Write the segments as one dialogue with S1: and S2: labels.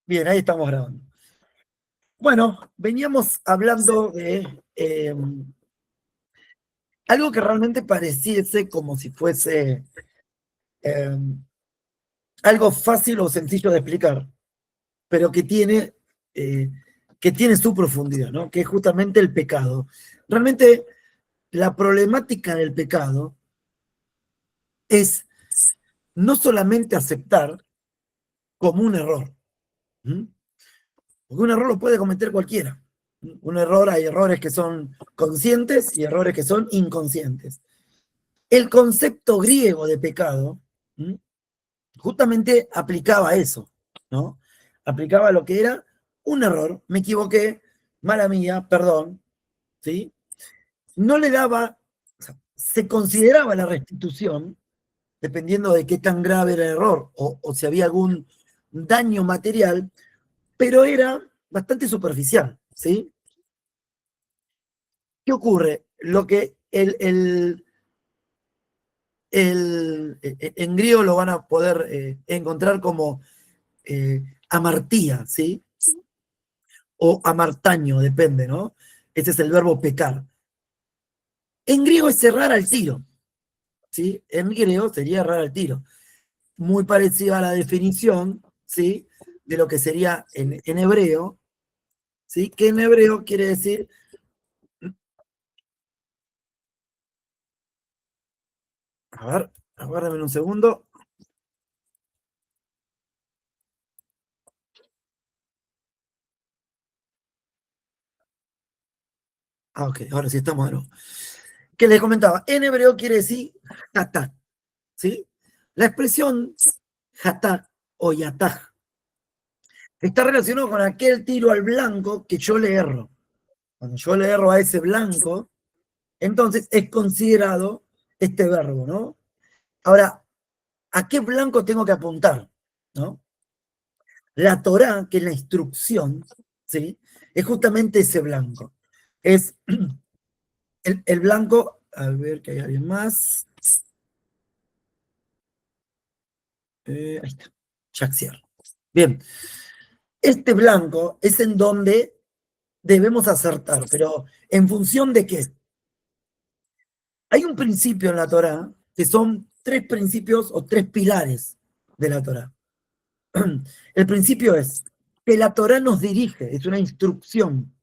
S1: Bien, ahí estamos grabando. Bueno, veníamos hablando de algo que realmente pareciese como si fuese eh, algo fácil o sencillo de explicar, pero eh, que tiene su profundidad, ¿no? Que es justamente el pecado. Realmente la problemática del pecado es no solamente aceptar como un error, ¿m? Porque un error lo puede cometer cualquiera. Un error, hay errores que son conscientes y errores que son inconscientes. El concepto griego de pecado justamente aplicaba eso, ¿no? Aplicaba lo que era un error, me equivoqué, mala mía, perdón, ¿sí? No le daba, o sea, se consideraba la restitución, dependiendo de qué tan grave era el error o si había algún daño material, pero era bastante superficial, ¿sí? ¿Qué ocurre? Lo que en griego lo van a poder encontrar como amartía, ¿sí? O amartaño, depende, ¿no? Ese es el verbo pecar. En griego es errar al tiro, ¿sí? En griego sería errar al tiro. Muy parecida a la definición, ¿sí? De lo que sería en hebreo, ¿sí? Que en hebreo quiere decir... A ver, aguárdame un segundo. Ah, ok, ahora sí estamos de nuevo. Que les comentaba, en hebreo quiere decir hatá, ¿sí? La expresión hatá o yatá está relacionado con aquel tiro al blanco que yo le erro. Cuando yo le erro a ese blanco, entonces es considerado este verbo, ¿no? Ahora, ¿a qué blanco tengo que apuntar? ¿No? La Torá, que es la instrucción, ¿sí? Es justamente ese blanco. Es el blanco, a ver que hay alguien más. Ahí está, Jaxier. Bien, este blanco es en donde debemos acertar, pero ¿en función de qué? Hay un principio en la Torá que son tres principios o tres pilares de la Torá. El principio es que la Torá nos dirige, es una instrucción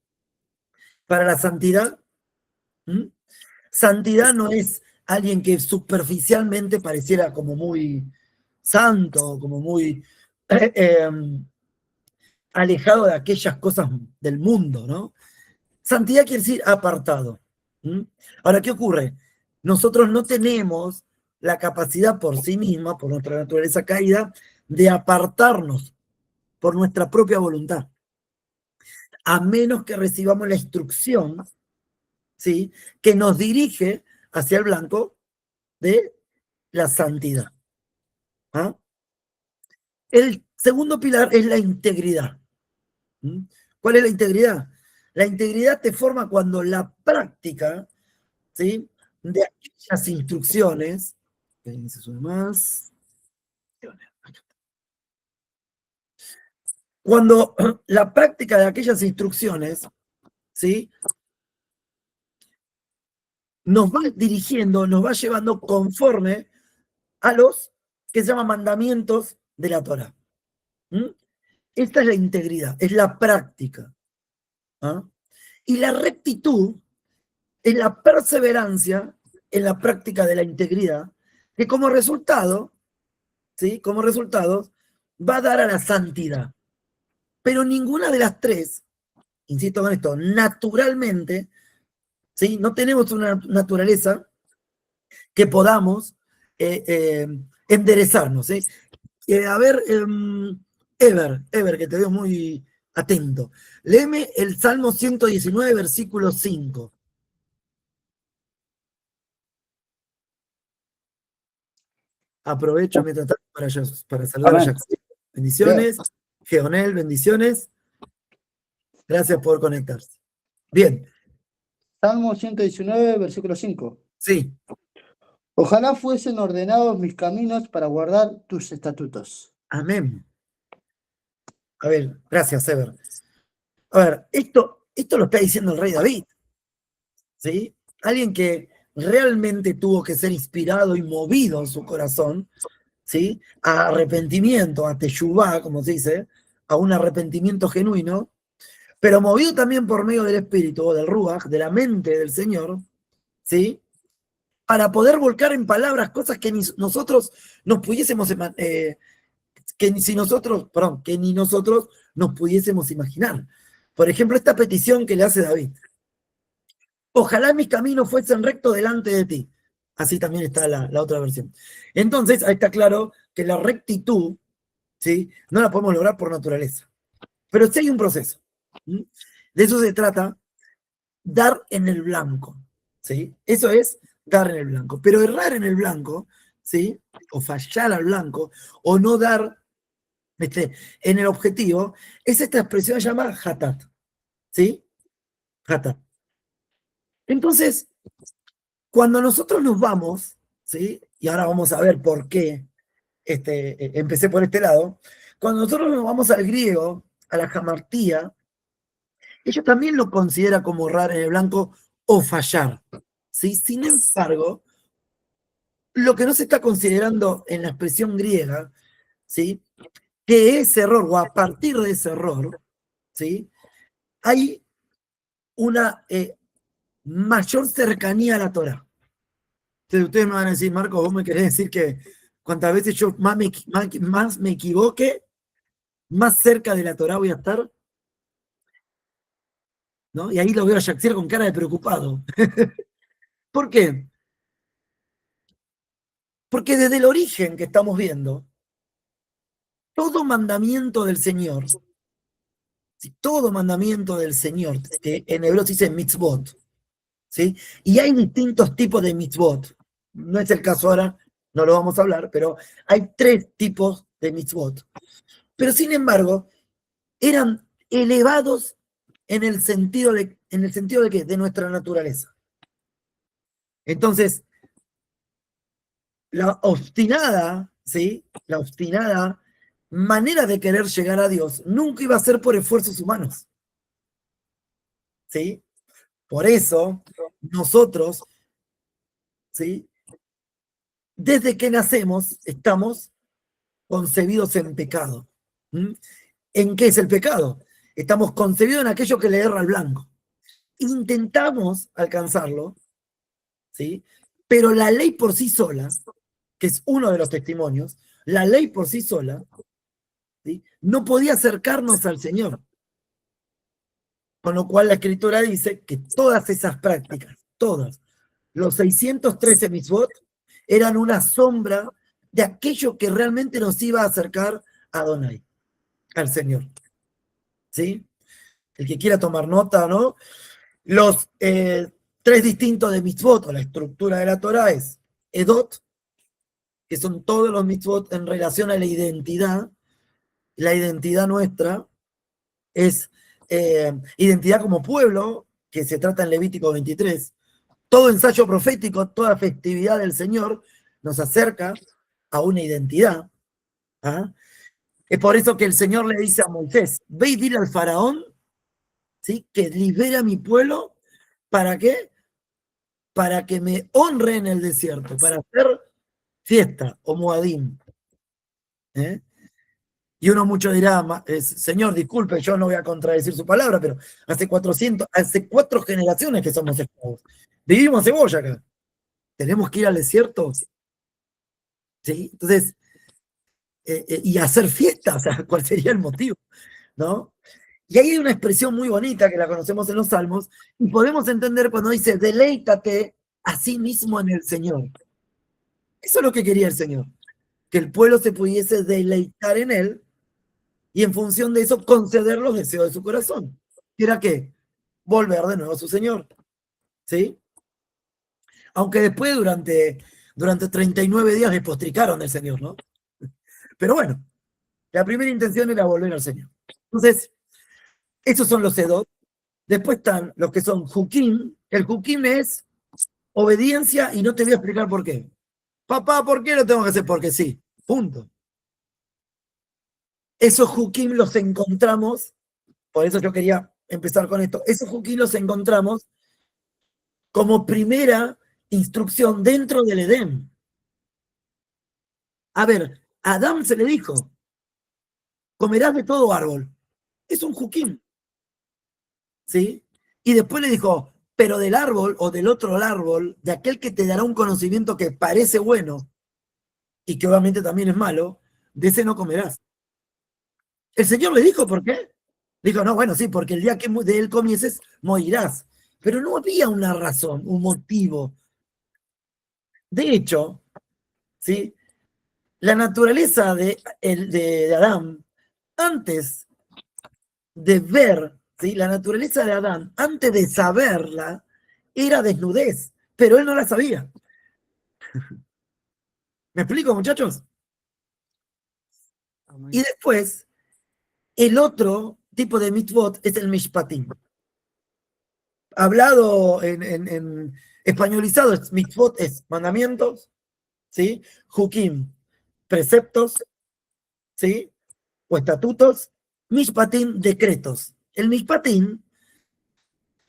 S1: para la santidad. ¿Mm? Santidad no es alguien que superficialmente pareciera como muy santo, como muy alejado de aquellas cosas del mundo, ¿no? Santidad quiere decir apartado. ¿Mm? Ahora, ¿qué ocurre? Nosotros no tenemos la capacidad por sí misma, por nuestra naturaleza caída, de apartarnos por nuestra propia voluntad, a menos que recibamos la instrucción, ¿sí? Que nos dirige hacia el blanco de la santidad. ¿Ah? El segundo pilar es la integridad. ¿Mm? ¿Cuál es la integridad? La integridad te forma cuando la práctica, ¿sí? De aquellas instrucciones, más, cuando la práctica de aquellas instrucciones, ¿sí? Nos va dirigiendo, nos va llevando conforme a los que se llaman mandamientos de la Torah. ¿Mm? Esta es la integridad, es la práctica. ¿Ah? Y la rectitud es la perseverancia en la práctica de la integridad, que como resultado, ¿sí? Como resultado, va a dar a la santidad. Pero ninguna de las tres, insisto con esto, naturalmente, ¿sí? No tenemos una naturaleza que podamos enderezarnos. ¿Sí? A ver, Ever, que te veo muy atento. Léeme el Salmo 119, versículo 5. Aprovecho mientras tanto para saludar a
S2: Amén.
S1: Jackson.
S2: Bien.
S1: Bendiciones. Geonel, bendiciones. Gracias por conectarse. Bien,
S2: Salmo 119, versículo 5.
S1: sí.
S2: Ojalá fuesen ordenados mis caminos para guardar tus estatutos.
S1: Amén. A ver, gracias, Ever. A ver, esto lo está diciendo el rey David, ¿sí? Alguien que realmente tuvo que ser inspirado y movido en su corazón, ¿sí? A arrepentimiento, a teshuvá, como se dice, a un arrepentimiento genuino, pero movido también por medio del Espíritu, o del Ruach, de la mente del Señor, ¿sí? Para poder volcar en palabras cosas que ni nosotros nos pudiésemos, que ni si nosotros, perdón, que ni nosotros nos pudiésemos imaginar. Por ejemplo, esta petición que le hace David. Ojalá mis caminos fuesen rectos delante de ti. Así también está la otra versión. Entonces, ahí está claro que la rectitud, ¿sí? No la podemos lograr por naturaleza. Pero sí hay un proceso. ¿Sí? De eso se trata, dar en el blanco. ¿Sí? Eso es dar en el blanco. Pero errar en el blanco, ¿sí? O fallar al blanco, o no dar en el objetivo, es esta expresión llamada hatat. ¿Sí? Hatat. Entonces, cuando nosotros nos vamos, ¿sí? Y ahora vamos a ver por qué empecé por este lado, cuando nosotros nos vamos al griego, a la jamartía, ellos también lo consideran como errar en el blanco o fallar. ¿Sí? Sin embargo, lo que no se está considerando en la expresión griega, ¿sí? Que ese error, o a partir de ese error, ¿sí? Hay una mayor cercanía a la Torah. Entonces ustedes me van a decir, Marco, vos me querés decir que cuantas veces yo más me equivoque, más cerca de la Torah voy a estar, ¿no? Y ahí lo veo a Yaxier con cara de preocupado. ¿Por qué? Porque desde el origen que estamos viendo, todo mandamiento del Señor, todo mandamiento del Señor, que en hebreo se dice mitzvot, ¿sí? Y hay distintos tipos de mitzvot. No es el caso ahora, no lo vamos a hablar, pero hay 3 tipos de mitzvot. Pero sin embargo, eran elevados en el sentido de ¿qué? De nuestra naturaleza. Entonces, la obstinada, ¿sí? La obstinada manera de querer llegar a Dios nunca iba a ser por esfuerzos humanos, ¿sí? Por eso, nosotros, ¿sí? Desde que nacemos, estamos concebidos en pecado. ¿Mm? ¿En qué es el pecado? Estamos concebidos en aquello que le erra al blanco. Intentamos alcanzarlo, ¿sí? Pero la ley por sí sola, que es uno de los testimonios, la ley por sí sola, ¿sí? No podía acercarnos al Señor. Con lo cual la Escritura dice que todas esas prácticas, todas, los 613 mitzvot, eran una sombra de aquello que realmente nos iba a acercar a Adonai, al Señor. ¿Sí? El que quiera tomar nota, ¿no? Los 3 distintos de mitzvot, o la estructura de la Torah es Edot, que son todos los mitzvot en relación a la identidad nuestra, es identidad como pueblo, que se trata en Levítico 23. Todo ensayo profético, toda festividad del Señor nos acerca a una identidad. ¿Ah? Es por eso que el Señor le dice a Moisés, ve y dile al faraón, ¿sí? Que libere a mi pueblo, ¿para qué? Para que me honre en el desierto, para hacer fiesta o moadim. ¿Eh? Y uno mucho dirá, Señor, disculpe, yo no voy a contradecir su palabra, pero hace 4 generaciones que somos esclavos. Vivimos cebolla acá. ¿Tenemos que ir al desierto? ¿Sí? Entonces, y hacer fiesta, o sea, ¿cuál sería el motivo? ¿No? Y ahí hay una expresión muy bonita que la conocemos en los Salmos, y podemos entender cuando dice, deleítate a sí mismo en el Señor. Eso es lo que quería el Señor, que el pueblo se pudiese deleitar en Él, y en función de eso conceder los deseos de su corazón. ¿Y era qué? Volver de nuevo a su Señor. ¿Sí? Aunque después durante 39 días despotricaron del Señor, ¿no? Pero bueno, la primera intención era volver al Señor. Entonces, esos son los Edot. Después están los que son Jukim. El Jukim es obediencia y no te voy a explicar por qué. Papá, ¿por qué lo tengo que hacer? Porque sí. Punto. Esos hukim los encontramos, por eso yo quería empezar con esto, esos hukim los encontramos como primera instrucción dentro del Edén. A ver, a Adán se le dijo, comerás de todo árbol. Es un hukim, ¿sí? Y después le dijo, pero del árbol o del otro árbol, de aquel que te dará un conocimiento que parece bueno y que obviamente también es malo, de ese no comerás. El Señor le dijo, ¿por qué? Dijo, no, bueno, sí, porque el día que de él comieses, morirás. Pero no había una razón, un motivo. De hecho, ¿sí? La naturaleza de Adán, antes de ver, ¿sí? La naturaleza de Adán, antes de saberla, era desnudez, pero él no la sabía. ¿Me explico, muchachos? Y después, el otro tipo de mitzvot es el mishpatim. Hablado en españolizado, mitzvot es mandamientos, ¿sí? Hukim, preceptos, ¿sí? O estatutos. Mishpatim, decretos. El mishpatim,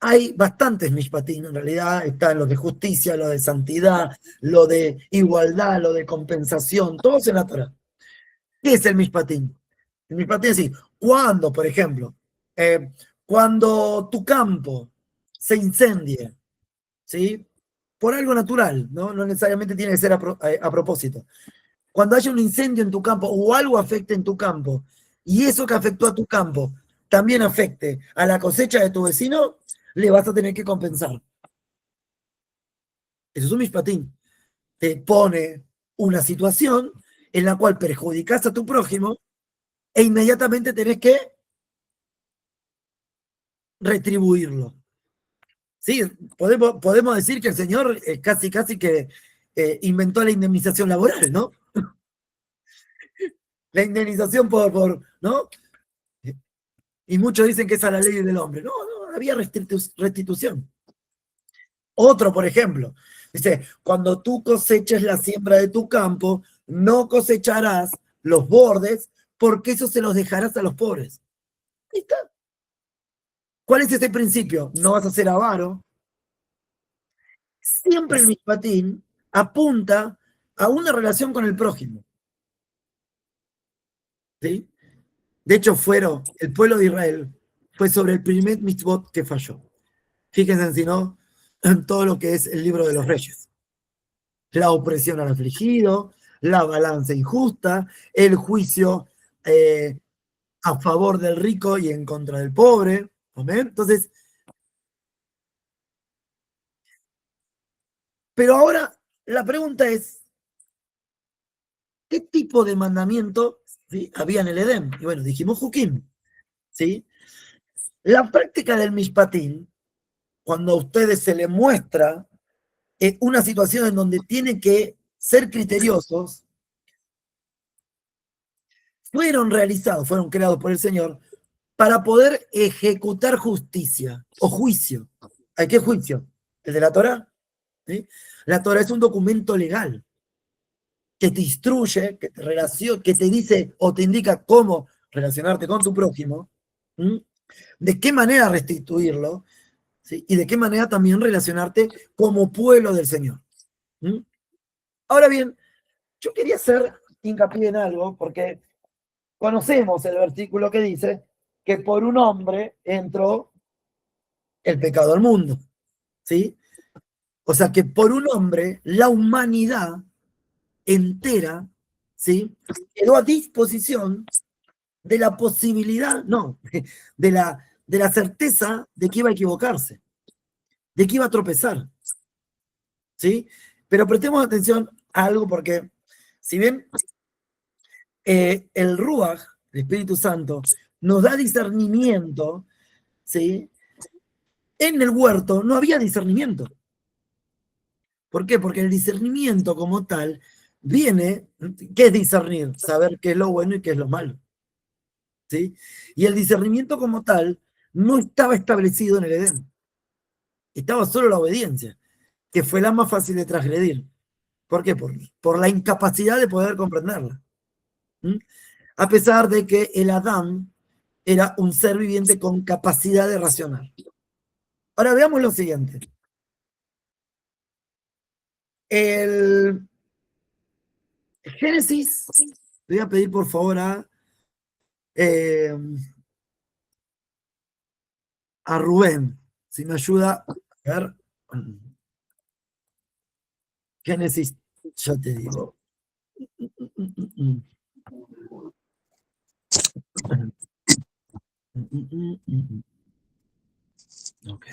S1: hay bastantes mishpatim, en realidad están los de justicia, lo de santidad, lo de igualdad, lo de compensación, todos en la Torah. ¿Qué es el mishpatim? El mishpatim es decir, cuando, por ejemplo, cuando tu campo se incendie, ¿sí? Por algo natural, ¿no? No necesariamente tiene que ser a propósito. Cuando haya un incendio en tu campo o algo afecte en tu campo, y eso que afectó a tu campo también afecte a la cosecha de tu vecino, le vas a tener que compensar. Eso es un mishpatim. Te pone una situación en la cual perjudicas a tu prójimo e inmediatamente tenés que retribuirlo. Sí, podemos decir que el Señor casi que inventó la indemnización laboral, ¿no? La indemnización ¿no? Y muchos dicen que esa es la ley del hombre. No, había restitución. Otro, por ejemplo, dice, cuando tú coseches la siembra de tu campo, no cosecharás los bordes, porque eso se los dejarás a los pobres. Ahí está. ¿Cuál es ese principio? No vas a ser avaro. Siempre el mishpatim apunta a una relación con el prójimo. ¿Sí? De hecho, el pueblo de Israel fue sobre el primer mitzvot que falló. Fíjense, si no, en todo lo que es el libro de los reyes. La opresión al afligido, la balanza injusta, el juicio a favor del rico y en contra del pobre. ¿Amén? Entonces, pero ahora la pregunta es, ¿qué tipo de mandamiento, ¿sí?, había en el Edén? Y bueno, dijimos Jukim, ¿sí? La práctica del mishpatim, cuando a ustedes se les muestra una situación en donde tienen que ser criteriosos, fueron creados por el Señor para poder ejecutar justicia o juicio. ¿A qué juicio? ¿El de la Torah? ¿Sí? La Torah es un documento legal que te instruye, que te relaciona, que te dice o te indica cómo relacionarte con tu prójimo, ¿sí?, de qué manera restituirlo, ¿sí?, y de qué manera también relacionarte como pueblo del Señor. ¿Sí? Ahora bien, yo quería hacer hincapié en algo, porque conocemos el versículo que dice que por un hombre entró el pecado al mundo, ¿sí? O sea que por un hombre la humanidad entera, ¿sí?, quedó a disposición de la posibilidad, no, de la certeza de que iba a equivocarse, de que iba a tropezar, ¿sí? Pero prestemos atención a algo, porque si bien el Ruach, el Espíritu Santo, nos da discernimiento, ¿sí?, en el huerto no había discernimiento. ¿Por qué? Porque el discernimiento como tal viene, ¿qué es discernir? Saber qué es lo bueno y qué es lo malo, ¿sí? Y el discernimiento como tal no estaba establecido en el Edén. Estaba solo la obediencia, que fue la más fácil de transgredir. ¿Por qué? Por la incapacidad de poder comprenderla. ¿Mm? a pesar de que el Adán era un ser viviente con capacidad de razonar. Ahora veamos lo siguiente. El Génesis, le voy a pedir por favor a Rubén, si me ayuda a ver. Génesis, ya te digo. Ok.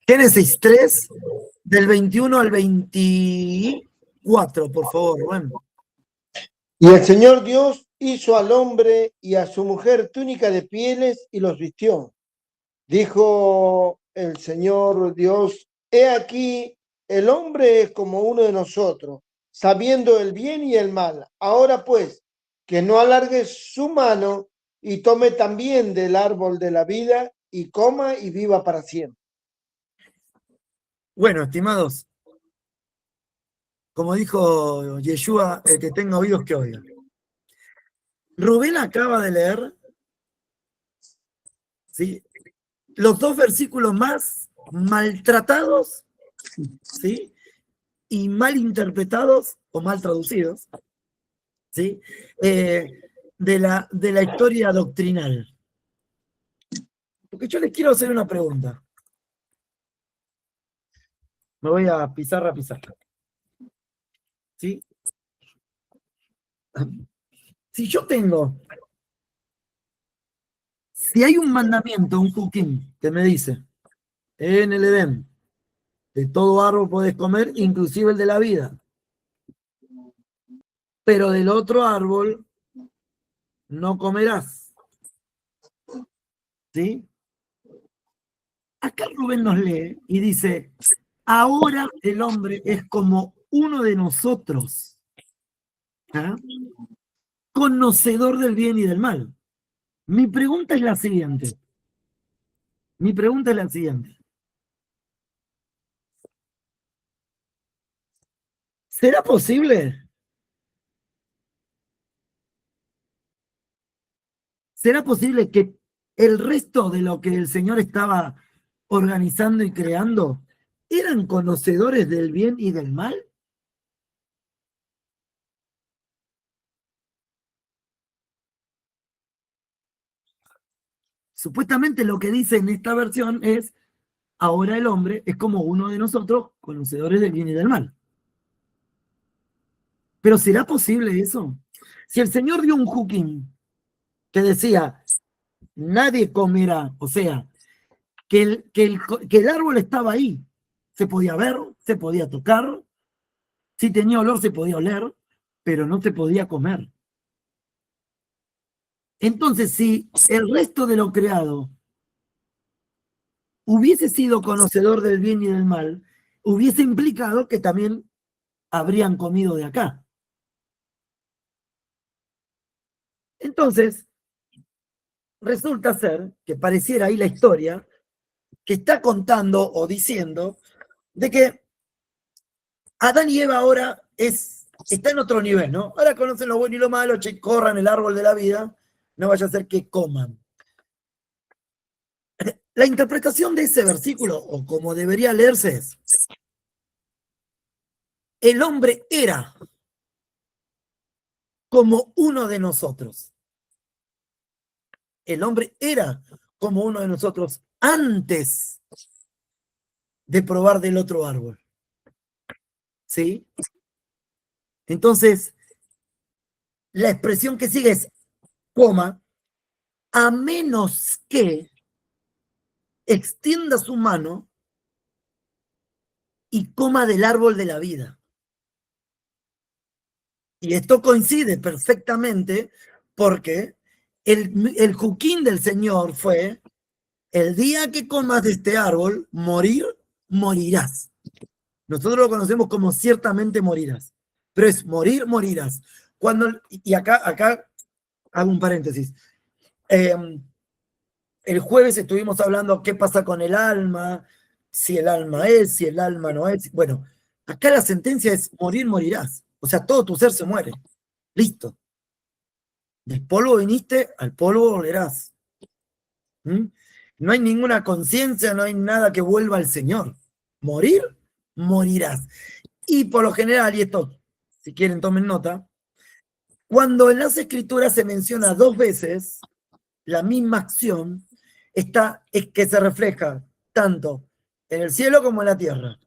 S1: Génesis 3, del 21 al 24, por favor, Rubén.
S3: Y el Señor Dios hizo al hombre y a su mujer túnica de pieles y los vistió. Dijo el Señor Dios: he aquí, el hombre es como uno de nosotros, sabiendo el bien y el mal. Ahora pues, que no alargue su mano y tome también del árbol de la vida y coma y viva para siempre.
S1: Bueno, estimados, como dijo Yeshua, el que tenga oídos que oiga. Rubén acaba de leer, ¿sí?, los dos versículos más maltratados, ¿sí?, y mal interpretados o mal traducidos, ¿sí?, de la historia doctrinal. Porque yo les quiero hacer una pregunta. Me voy a pizarra. ¿Sí? Si hay un mandamiento, un hukim, que me dice, en el Edén, de todo árbol podés comer, inclusive el de la vida, pero del otro árbol no comerás. ¿Sí? Acá Rubén nos lee y dice, ahora el hombre es como uno de nosotros, ¿ah?, conocedor del bien y del mal. Mi pregunta es la siguiente. ¿Será posible? ¿Será posible que el resto de lo que el Señor estaba organizando y creando eran conocedores del bien y del mal? Supuestamente lo que dice en esta versión es, ahora el hombre es como uno de nosotros, conocedores del bien y del mal. Pero ¿será posible eso? Si el Señor dio un hukim que decía, nadie comerá, o sea, que el árbol estaba ahí, se podía ver, se podía tocar, si tenía olor se podía oler, pero no se podía comer. Entonces, si el resto de lo creado hubiese sido conocedor del bien y del mal, hubiese implicado que también habrían comido de acá. Entonces, resulta ser que pareciera ahí la historia que está contando o diciendo de que Adán y Eva ahora está en otro nivel, ¿no? Ahora conocen lo bueno y lo malo, corran el árbol de la vida, no vaya a ser que coman. La interpretación de ese versículo, o como debería leerse, es: el hombre era como uno de nosotros. El hombre era como uno de nosotros antes de probar del otro árbol. ¿Sí? Entonces, la expresión que sigue es, coma, a menos que extienda su mano y coma del árbol de la vida. Y esto coincide perfectamente porque el juquín del Señor fue, el día que comas de este árbol, morirás. Nosotros lo conocemos como ciertamente morirás, pero es morirás. Y acá hago un paréntesis. el jueves estuvimos hablando qué pasa con el alma, si el alma es, si el alma no es. Bueno, acá la sentencia es morir, morirás. O sea, todo tu ser se muere. Listo. Del polvo viniste, al polvo volverás. ¿Mm? No hay ninguna conciencia, no hay nada que vuelva al Señor. Morir, morirás. Y por lo general, y esto, si quieren tomen nota, cuando en las Escrituras se menciona 2 veces la misma acción, es que se refleja tanto en el cielo como en la tierra.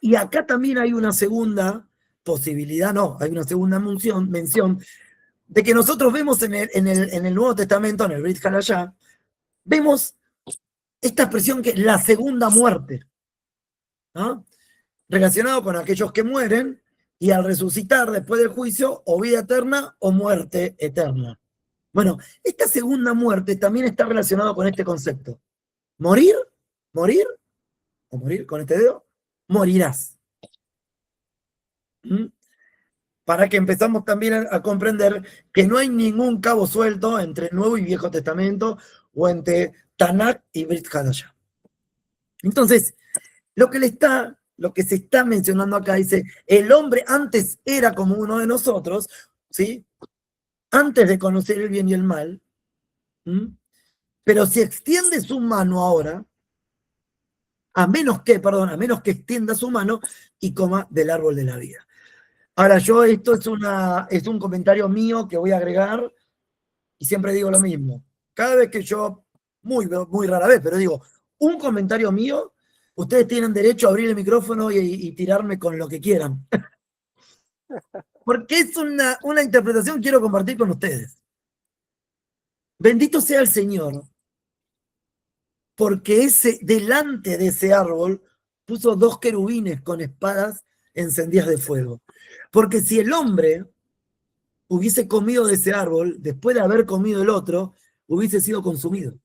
S1: Y acá también hay una segunda posibilidad, no, hay una segunda mención de que nosotros vemos en el Nuevo Testamento, en el Brit Hadashah, vemos esta expresión que es la segunda muerte, ¿no? Relacionado con aquellos que mueren y al resucitar después del juicio, o vida eterna o muerte eterna. Bueno, esta segunda muerte también está relacionada con este concepto. Morir, morir, o morir con este dedo, morirás. ¿Mm? Para que empezamos también a comprender que no hay ningún cabo suelto entre Nuevo y Viejo Testamento o entre Tanakh y Brit Hadashah. Entonces, lo que se está mencionando acá dice, el hombre antes era como uno de nosotros, ¿sí? Antes de conocer el bien y el mal, ¿m? Pero si extiende su mano ahora, a menos que extienda su mano y coma del árbol de la vida. Ahora, esto es un comentario mío que voy a agregar y siempre digo lo mismo. Cada vez que muy rara vez, pero digo, un comentario mío, ustedes tienen derecho a abrir el micrófono y tirarme con lo que quieran. Porque es una interpretación que quiero compartir con ustedes. Bendito sea el Señor, porque delante de ese árbol puso 2 querubines con espadas encendidas de fuego. Porque si el hombre hubiese comido de ese árbol, después de haber comido el otro, hubiese sido consumido.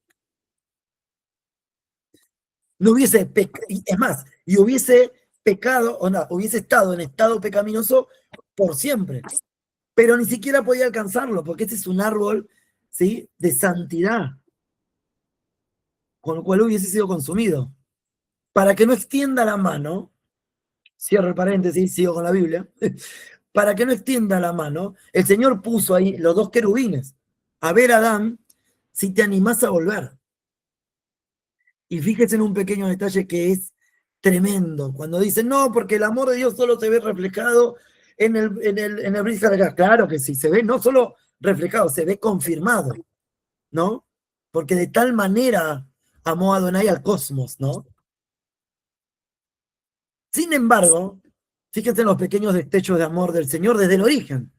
S1: No hubiese es más, y hubiese pecado, o no, hubiese estado en estado pecaminoso por siempre. Pero ni siquiera podía alcanzarlo, porque este es un árbol, ¿sí?, de santidad, con lo cual hubiese sido consumido. Para que no extienda la mano, cierro el paréntesis, sigo con la Biblia, para que no extienda la mano, el Señor puso ahí los 2 querubines. A ver, Adán, si te animás a volver. Y fíjense en un pequeño detalle que es tremendo. Cuando dicen, no, porque el amor de Dios solo se ve reflejado en el Brit Hadashah. Claro que sí, se ve no solo reflejado, se ve confirmado, ¿no? Porque de tal manera amó Adonai al cosmos, ¿no? Sin embargo, fíjense en los pequeños destellos de amor del Señor desde el origen,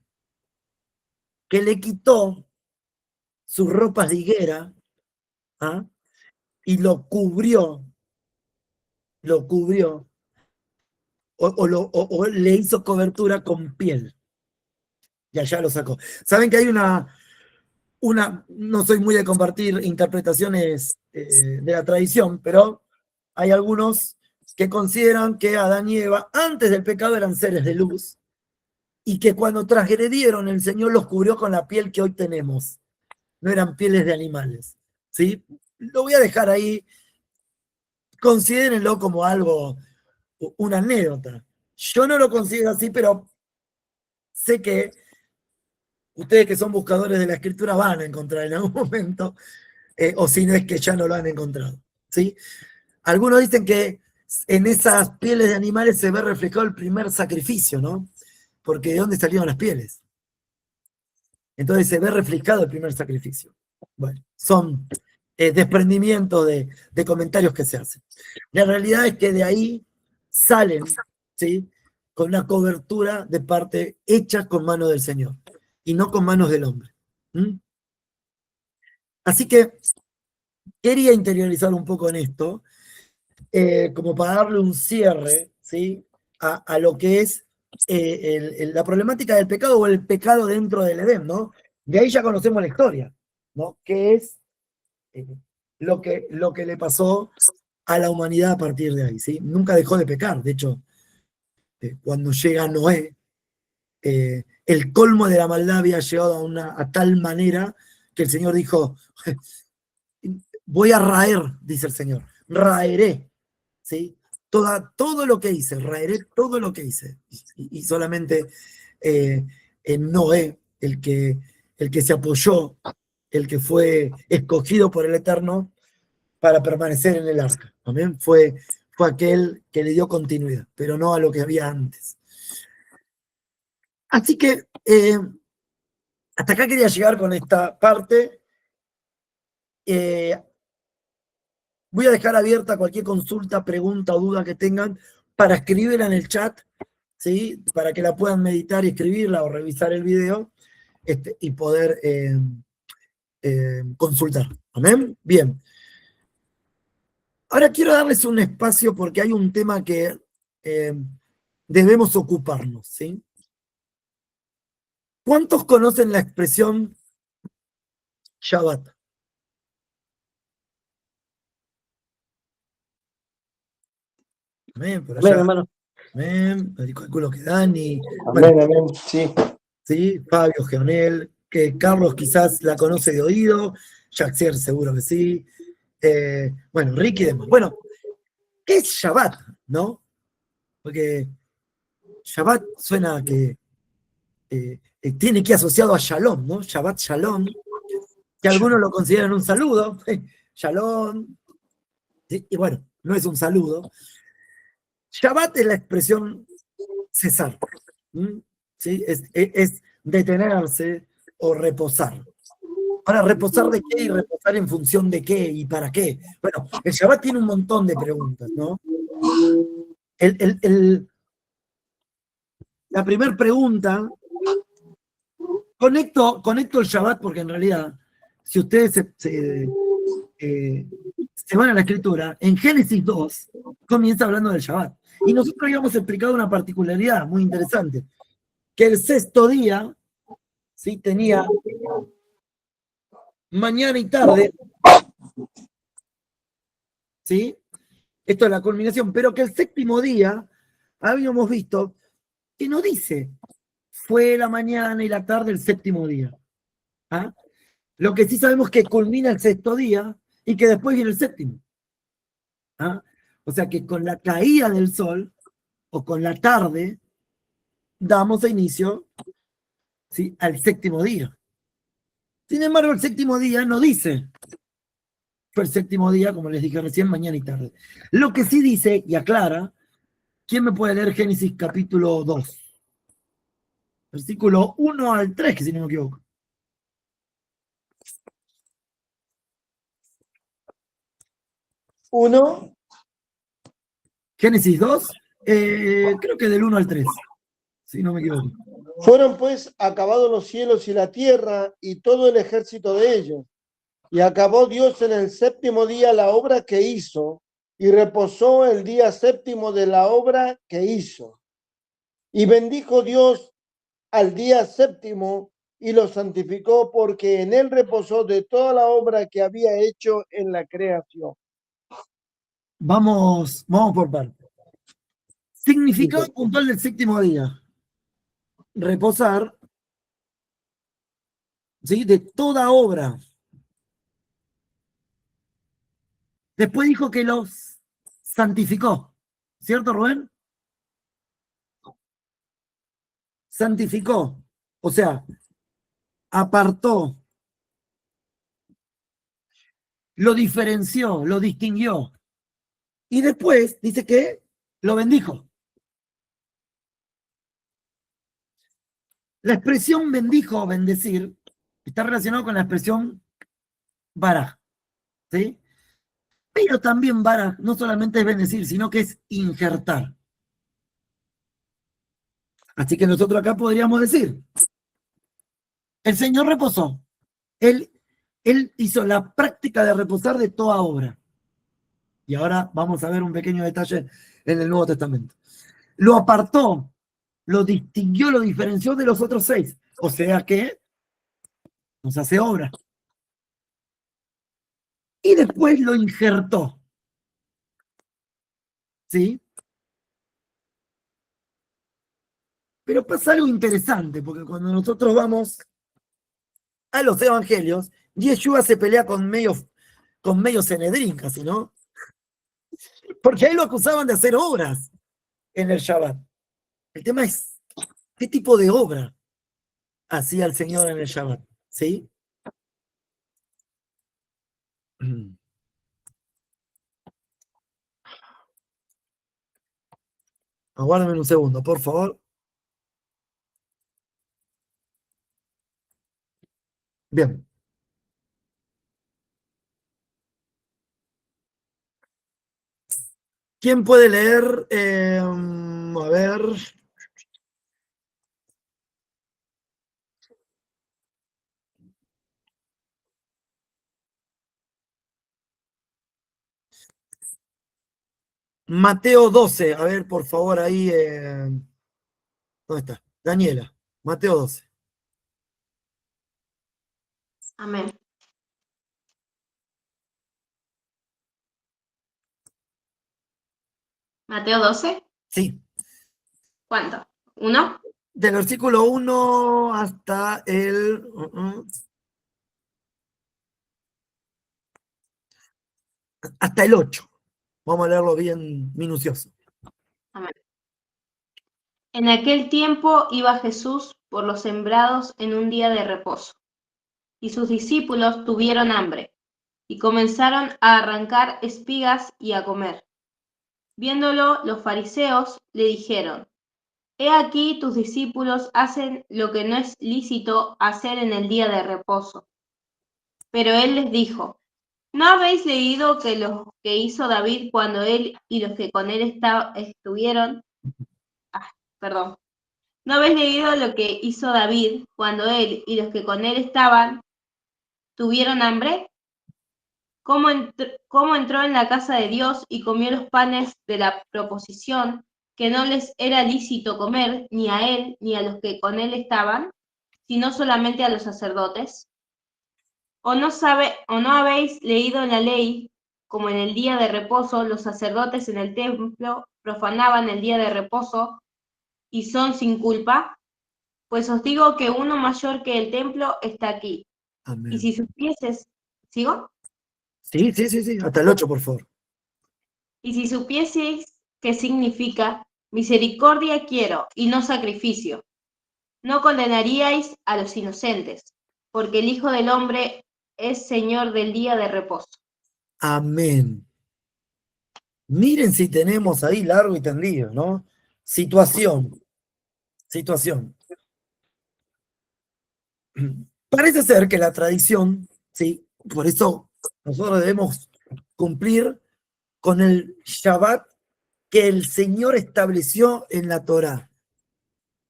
S1: que le quitó sus ropas de higuera, ¿ah?, y lo cubrió, o le hizo cobertura con piel. Y allá lo sacó. Saben que hay no soy muy de compartir interpretaciones de la tradición, pero hay algunos que consideran que Adán y Eva antes del pecado eran seres de luz y que cuando transgredieron el Señor los cubrió con la piel que hoy tenemos. No eran pieles de animales, ¿sí? Lo voy a dejar ahí. Considérenlo como algo, una anécdota. Yo no lo considero así, pero sé que ustedes que son buscadores de la Escritura van a encontrar en algún momento, o si no es que ya no lo han encontrado, ¿sí? Algunos dicen que en esas pieles de animales se ve reflejado el primer sacrificio, ¿no? Porque ¿de dónde salieron las pieles? Entonces se ve reflejado el primer sacrificio. Bueno, son desprendimientos de comentarios que se hacen. La realidad es que de ahí salen, ¿sí?, con una cobertura de parte hecha con mano del Señor y no con manos del hombre. Así que quería interiorizar un poco en esto, como para darle un cierre, ¿sí?, a lo que es la problemática del pecado o el pecado dentro del Edén, ¿no? De ahí ya conocemos la historia, ¿no? Que es lo que le pasó a la humanidad a partir de ahí, ¿sí? Nunca dejó de pecar. De hecho, cuando llega Noé, el colmo de la maldad había llegado a tal manera que el Señor dijo, voy a raer, dice el Señor, raeré, ¿sí? Todo lo que hice, raeré todo lo que hice. Y solamente en Noé, el que se apoyó, el que fue escogido por el Eterno para permanecer en el arca. Amén. Fue aquel que le dio continuidad, pero no a lo que había antes. Así que hasta acá quería llegar con esta parte. Voy a dejar abierta cualquier consulta, pregunta o duda que tengan para escribirla en el chat, ¿sí? Para que la puedan meditar y escribirla o revisar el video y poder consultar. ¿Amén? Bien. Ahora quiero darles un espacio porque hay un tema que debemos ocuparnos, ¿sí? ¿Cuántos conocen la expresión Shabbat? Amén, por
S3: Amén,
S1: allá.
S3: hermano.
S1: Amén. Calculo que Dani.
S3: Amén,
S1: Bueno,
S3: amén. Sí.
S1: sí, Fabio, Geonel, que Carlos quizás la conoce de oído, Jaxier seguro que sí. Bueno, Ricky y demás. Bueno, ¿qué es Shabbat? ¿No? Porque Shabbat suena a que tiene que ir asociado a Shalom, ¿no? Shabbat Shalom, que algunos lo consideran un saludo. Shalom. ¿Sí? Y bueno, no es un saludo. Shabbat es la expresión cesar. ¿Sí? Es detenerse o reposar. Ahora, ¿reposar de qué y reposar en función de qué y para qué? Bueno, el Shabbat tiene un montón de preguntas, ¿no? La primera pregunta, conecto el Shabbat porque en realidad, si ustedes se van a la escritura, en Génesis 2 comienza hablando del Shabbat. Y nosotros habíamos explicado una particularidad muy interesante, que el sexto día, ¿sí? Tenía mañana y tarde, ¿sí? Esto es la culminación, pero que el séptimo día habíamos visto que no dice fue la mañana y la tarde el séptimo día. ¿Ah? Lo que sí sabemos es que culmina el sexto día y que después viene el séptimo. ¿Ah? O sea que con la caída del sol o con la tarde damos inicio, ¿sí? Al séptimo día. Sin embargo, el séptimo día no dice fue el séptimo día, como les dije recién, mañana y tarde. Lo que sí dice y aclara, ¿quién me puede leer Génesis capítulo 2? Versículo 1 al 3, que si no me equivoco.
S3: Uno.
S1: Génesis 2, creo que del 1 al 3, si no me equivoco.
S3: Fueron pues acabados los cielos y la tierra y todo el ejército de ellos. Y acabó Dios en el séptimo día la obra que hizo, y reposó el día séptimo de la obra que hizo. Y bendijo Dios al día séptimo y lo santificó, porque en él reposó de toda la obra que había hecho en la creación.
S1: Vamos por partes. Significado puntual del séptimo día. Reposar, ¿sí? De toda obra. Después dijo que los santificó. ¿Cierto, Rubén? Santificó. O sea, apartó. Lo diferenció, lo distinguió. Y después dice que lo bendijo. La expresión bendijo o bendecir está relacionado con la expresión baraj, ¿sí? Pero también baraj no solamente es bendecir, sino que es injertar. Así que nosotros acá podríamos decir, el Señor reposó. Él hizo la práctica de reposar de toda obra. Y ahora vamos a ver un pequeño detalle en el Nuevo Testamento. Lo apartó, lo distinguió, lo diferenció de los otros 6. O sea que nos hace obra. Y después lo injertó. ¿Sí? Pero pasa algo interesante, porque cuando nosotros vamos a los evangelios, Yeshua se pelea con con medio Sanedrín casi, ¿no? Porque ahí lo acusaban de hacer obras en el Shabbat. El tema es, ¿qué tipo de obra hacía el Señor en el Shabbat? ¿Sí? Aguárdame un segundo, por favor. Bien. ¿Quién puede leer? A ver. Mateo 12. A ver, por favor, ahí. ¿Dónde está? Daniela. Mateo 12.
S4: Amén. Mateo 12.
S1: Sí.
S4: ¿Cuánto? ¿1?
S1: Del versículo 1 hasta hasta el 8. Vamos a leerlo bien minucioso.
S4: Amén. En aquel tiempo iba Jesús por los sembrados en un día de reposo, y sus discípulos tuvieron hambre, y comenzaron a arrancar espigas y a comer. Viéndolo, los fariseos le dijeron: He aquí tus discípulos hacen lo que no es lícito hacer en el día de reposo. Pero él les dijo: ¿No habéis leído que lo que hizo David cuando él y los que con él estuvieron? Perdón. ¿No habéis leído lo que hizo David cuando él y los que con él estaban tuvieron hambre? ¿Cómo entró en la casa de Dios y comió los panes de la proposición, que no les era lícito comer ni a él ni a los que con él estaban, sino solamente a los sacerdotes? ¿O no habéis leído en la ley, como en el día de reposo los sacerdotes en el templo profanaban el día de reposo y son sin culpa? Pues os digo que uno mayor que el templo está aquí.
S1: Amén.
S4: Y si supieses, ¿sigo?
S1: Sí, hasta el 8, por favor.
S4: Y si supieseis qué significa misericordia quiero y no sacrificio, no condenaríais a los inocentes, porque el Hijo del Hombre es Señor del día de reposo.
S1: Amén. Miren si tenemos ahí largo y tendido, ¿no? Situación. Parece ser que la tradición, ¿sí? Por eso nosotros debemos cumplir con el Shabbat que el Señor estableció en la Torá.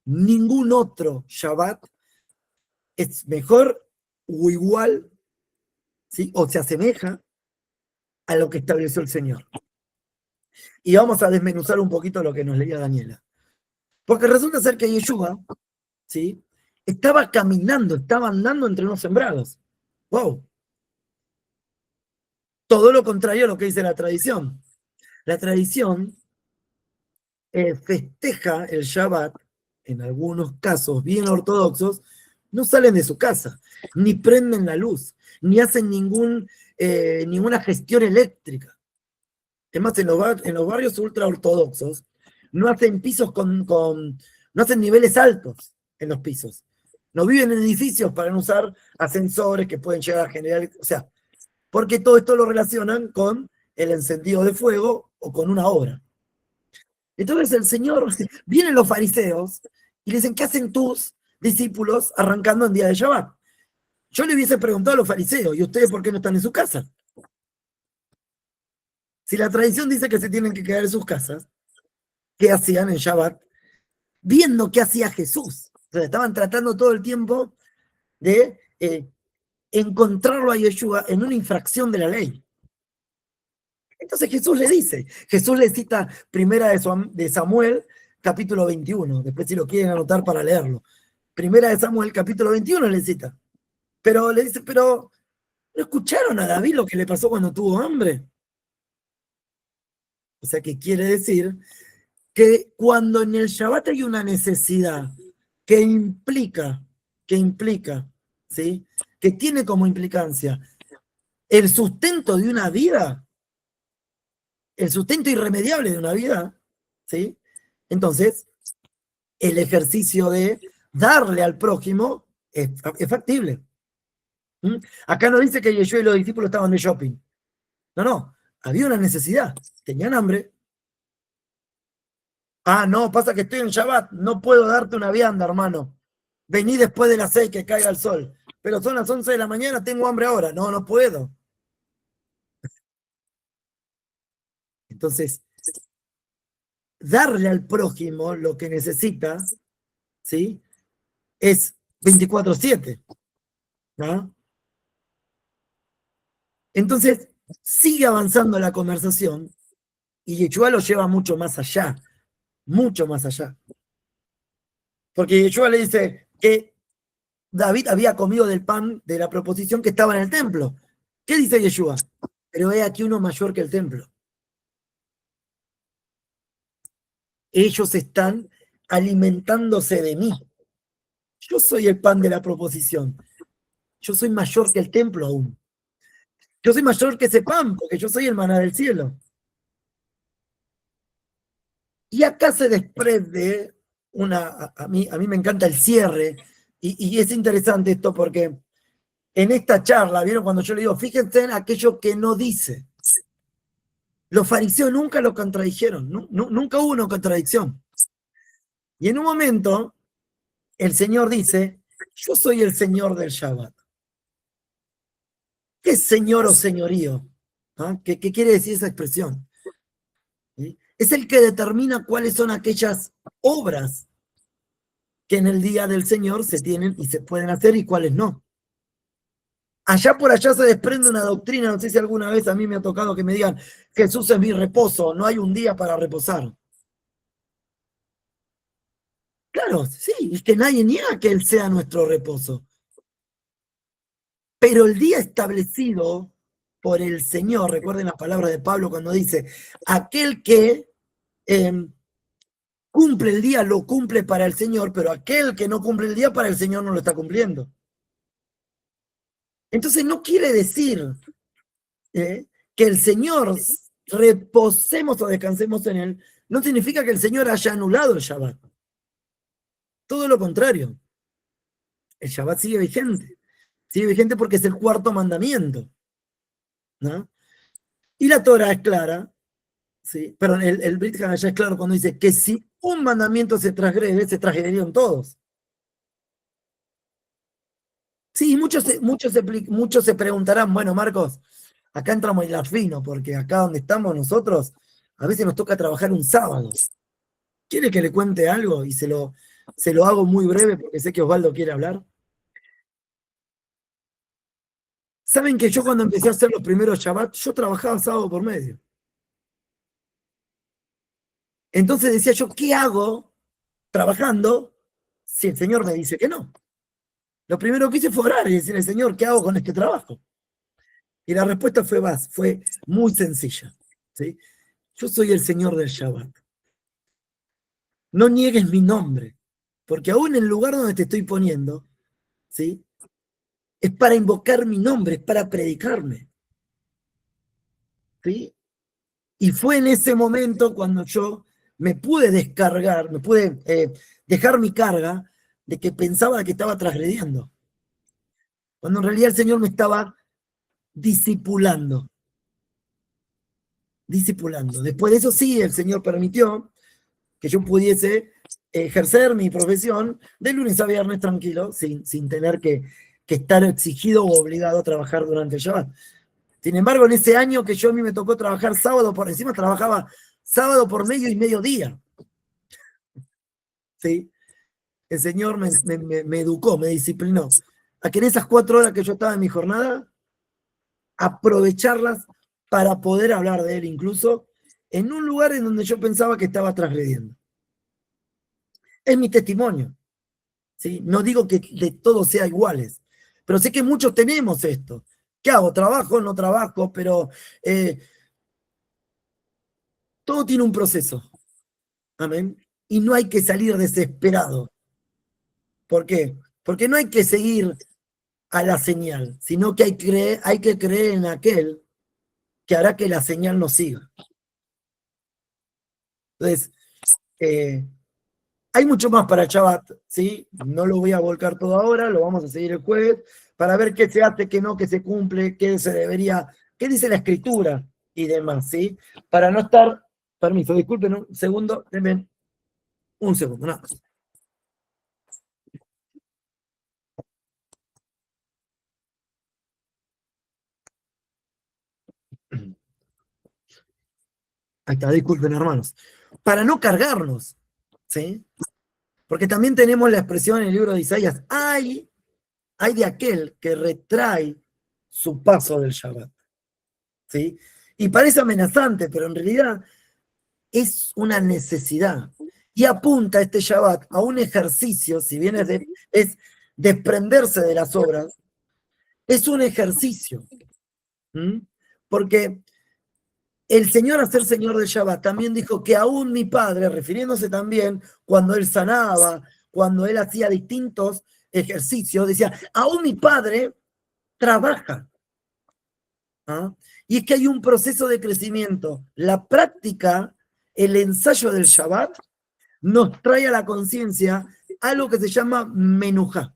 S1: Ningún otro Shabbat es mejor o igual, ¿sí? O se asemeja a lo que estableció el Señor. Y vamos a desmenuzar un poquito lo que nos leía Daniela. Porque resulta ser que Yeshua, ¿sí? Estaba caminando, estaba andando entre unos sembrados. ¡Wow! Todo lo contrario a lo que dice la tradición. La tradición festeja el Shabbat, en algunos casos bien ortodoxos, no salen de su casa, ni prenden la luz, ni hacen ninguna gestión eléctrica. Es más, en los barrios ultra ortodoxos, no hacen pisos no hacen niveles altos en los pisos. No viven en edificios para no usar ascensores que pueden llegar a generar, o sea, porque todo esto lo relacionan con el encendido de fuego o con una obra. Entonces el Señor, vienen los fariseos y le dicen: ¿qué hacen tus discípulos arrancando en día de Shabbat? Yo le hubiese preguntado a los fariseos: ¿y ustedes por qué no están en su casa? Si la tradición dice que se tienen que quedar en sus casas, ¿qué hacían en Shabbat? Viendo qué hacía Jesús. O sea, estaban tratando todo el tiempo de encontrarlo a Yeshua en una infracción de la ley. Entonces Jesús le cita primera de Samuel, capítulo 21, después si lo quieren anotar para leerlo. Primera de Samuel, capítulo 21 le cita. Pero le dice: ¿pero no escucharon a David lo que le pasó cuando tuvo hambre? O sea, que quiere decir que cuando en el Shabbat hay una necesidad que implica, ¿sí? Que tiene como implicancia el sustento de una vida, el sustento irremediable de una vida, ¿sí? Entonces, el ejercicio de darle al prójimo es factible. ¿Mm? Acá no dice que Yeshua y los discípulos estaban de shopping. No, había una necesidad, tenían hambre. Ah, no, pasa que estoy en Shabbat, no puedo darte una vianda, hermano. Vení después de las 6 que caiga el sol. Pero son las 11 de la mañana, tengo hambre ahora. No, no puedo. Entonces, darle al prójimo lo que necesita, ¿sí? Es 24/7. ¿No? Entonces, sigue avanzando la conversación y Yeshua lo lleva mucho más allá. Mucho más allá. Porque Yeshua le dice que David había comido del pan de la proposición que estaba en el templo. ¿Qué dice Yeshua? Pero he aquí uno mayor que el templo. Ellos están alimentándose de mí. Yo soy el pan de la proposición. Yo soy mayor que el templo aún. Yo soy mayor que ese pan, porque yo soy el maná del cielo. Y acá se desprende a mí me encanta el cierre, y es interesante esto porque en esta charla, ¿vieron? Cuando yo le digo, fíjense en aquello que no dice. Los fariseos nunca lo contradijeron, nunca hubo una contradicción. Y en un momento, el Señor dice, yo soy el Señor del Shabbat. ¿Qué es Señor o señorío? ¿Ah? ¿Qué quiere decir esa expresión? ¿Sí? Es el que determina cuáles son aquellas obras que en el día del Señor se tienen y se pueden hacer y cuáles no. Allá por allá se desprende una doctrina, no sé si alguna vez a mí me ha tocado que me digan, Jesús es mi reposo, no hay un día para reposar. Claro, sí, es que nadie niega que Él sea nuestro reposo. Pero el día establecido por el Señor, recuerden las palabras de Pablo cuando dice, aquel que cumple el día lo cumple para el Señor, pero aquel que no cumple el día para el Señor no lo está cumpliendo. Entonces no quiere decir que el Señor reposemos o descansemos en Él, no significa que el Señor haya anulado el Shabbat. Todo lo contrario. El Shabbat sigue vigente porque es el cuarto mandamiento, ¿no? Y la Torah es clara, ¿sí? Perdón, el Brit Hadashah es claro cuando dice que si un mandamiento se transgredieron todos. Sí, muchos se preguntarán, bueno, Marcos, acá entramos en la fino, porque acá donde estamos nosotros, a veces nos toca trabajar un sábado. ¿Quiere que le cuente algo? Y se lo hago muy breve porque sé que Osvaldo quiere hablar. ¿Saben que yo cuando empecé a hacer los primeros Shabbat, yo trabajaba sábado por medio? Entonces decía yo, ¿qué hago trabajando si el Señor me dice que no? Lo primero que hice fue orar y decirle, Señor, ¿qué hago con este trabajo? Y la respuesta fue muy sencilla, ¿sí? Yo soy el Señor del Shabbat. No niegues mi nombre, porque aún en el lugar donde te estoy poniendo, ¿sí? Es para invocar mi nombre, es para predicarme, ¿sí? Y fue en ese momento cuando yo me pude descargar, me pude dejar mi carga de que pensaba que estaba transgrediendo. Cuando en realidad el Señor me estaba discipulando. Después de eso sí, el Señor permitió que yo pudiese ejercer mi profesión de lunes a viernes tranquilo, sin tener que estar exigido o obligado a trabajar durante el Shabbat. Sin embargo, en ese año que yo a mí me tocó trabajar sábado por encima, trabajaba sábado por medio y mediodía. ¿Sí? El Señor me educó, me disciplinó. A que en esas 4 horas que yo estaba en mi jornada, aprovecharlas para poder hablar de Él, incluso en un lugar en donde yo pensaba que estaba transgrediendo. Es mi testimonio. ¿Sí? No digo que de todo sea iguales, pero sé que muchos tenemos esto. ¿Qué hago? ¿Trabajo? No trabajo, pero todo tiene un proceso. Amén. Y no hay que salir desesperado. ¿Por qué? Porque no hay que seguir a la señal, sino que hay que creer en aquel que hará que la señal nos siga. Entonces, hay mucho más para el Shabbat, ¿sí? No lo voy a volcar todo ahora, lo vamos a seguir el jueves, para ver qué se hace, qué no, qué se cumple, qué se debería, qué dice la Escritura y demás, ¿sí? Para no estar, permiso, disculpen un segundo, denme un segundo, nada más. Ahí está, disculpen, hermanos. Para no cargarnos, ¿sí? Porque también tenemos la expresión en el libro de Isaías, hay de aquel que retrae su paso del Shabbat, ¿sí? Y parece amenazante, pero en realidad es una necesidad. Y apunta este Shabbat a un ejercicio, si bien es desprenderse de las obras, es un ejercicio. ¿Mm? Porque el Señor, al ser Señor del Shabbat, también dijo que aún mi Padre, refiriéndose también cuando Él sanaba, cuando Él hacía distintos ejercicios, decía, aún mi Padre trabaja. ¿Ah? Y es que hay un proceso de crecimiento. La práctica, el ensayo del Shabbat, nos trae a la conciencia algo que se llama menujá.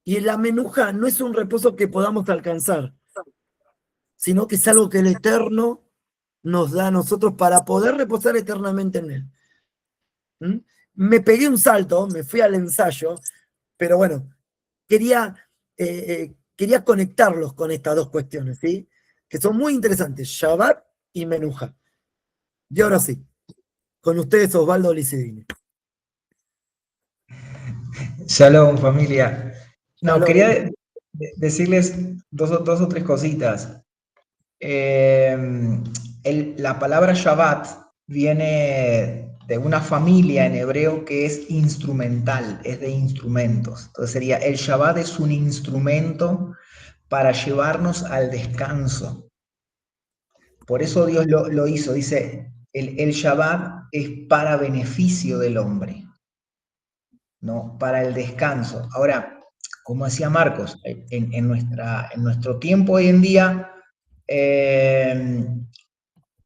S1: Y la menujá no es un reposo que podamos alcanzar, sino que es algo que el Eterno nos da a nosotros para poder reposar eternamente en Él. ¿Mm? Me pegué un salto, me fui al ensayo, pero bueno, quería conectarlos con estas dos cuestiones, ¿sí? Que son muy interesantes, Shabbat y menujá. Y ahora sí, con ustedes Osvaldo Licidini.
S5: Shalom, familia. No,
S1: Shalom.
S5: quería decirles dos o tres cositas. La palabra Shabbat viene de una familia en hebreo que es instrumental, es de instrumentos. Entonces sería, el Shabbat es un instrumento para llevarnos al descanso. Por eso Dios lo hizo. Dice, el Shabbat es para beneficio del hombre, ¿no? Para el descanso. Ahora, como decía Marcos, en nuestro tiempo hoy en día,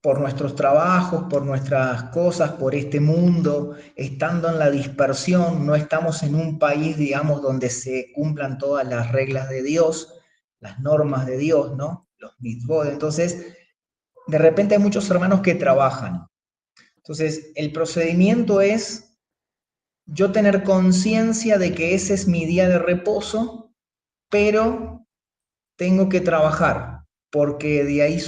S5: por nuestros trabajos, por nuestras cosas, por este mundo, estando en la dispersión, no estamos en un país, digamos, donde se cumplan todas las reglas de Dios, las normas de Dios, ¿no? Los mitzvot. Entonces, de repente hay muchos hermanos que trabajan. Entonces, el procedimiento es yo tener conciencia de que ese es mi día de reposo, pero tengo que trabajar, porque de ahí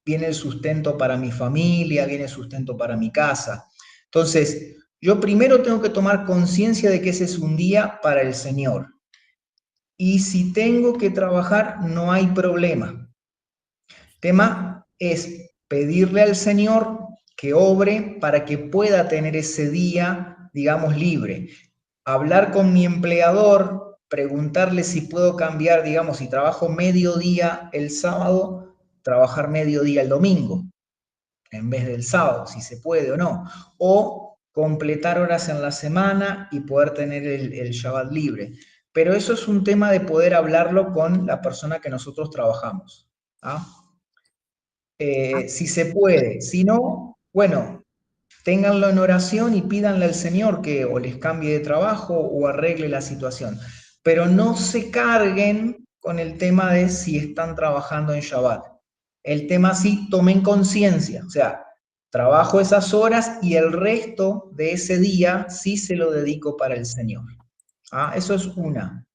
S5: viene el sustento para mi familia, viene el sustento para mi casa. Entonces, yo primero tengo que tomar conciencia de que ese es un día para el Señor. Y si tengo que trabajar, no hay problema. El tema es pedirle al Señor que obre para que pueda tener ese día, digamos, libre. Hablar con mi empleador, preguntarle si puedo cambiar, digamos, si trabajo mediodía el sábado, trabajar mediodía el domingo, en vez del sábado, si se puede o no. O completar horas en la semana y poder tener el Shabbat libre. Pero eso es un tema de poder hablarlo con la persona que nosotros trabajamos. ¿Ah? Si se puede, si no, bueno, ténganlo en oración y pídanle al Señor que o les cambie de trabajo o arregle la situación. Pero no se carguen con el tema de si están trabajando en Shabbat. El tema sí, tomen conciencia, o sea, trabajo esas horas y el resto de ese día sí se lo dedico para el Señor. ¿Ah? Eso es una.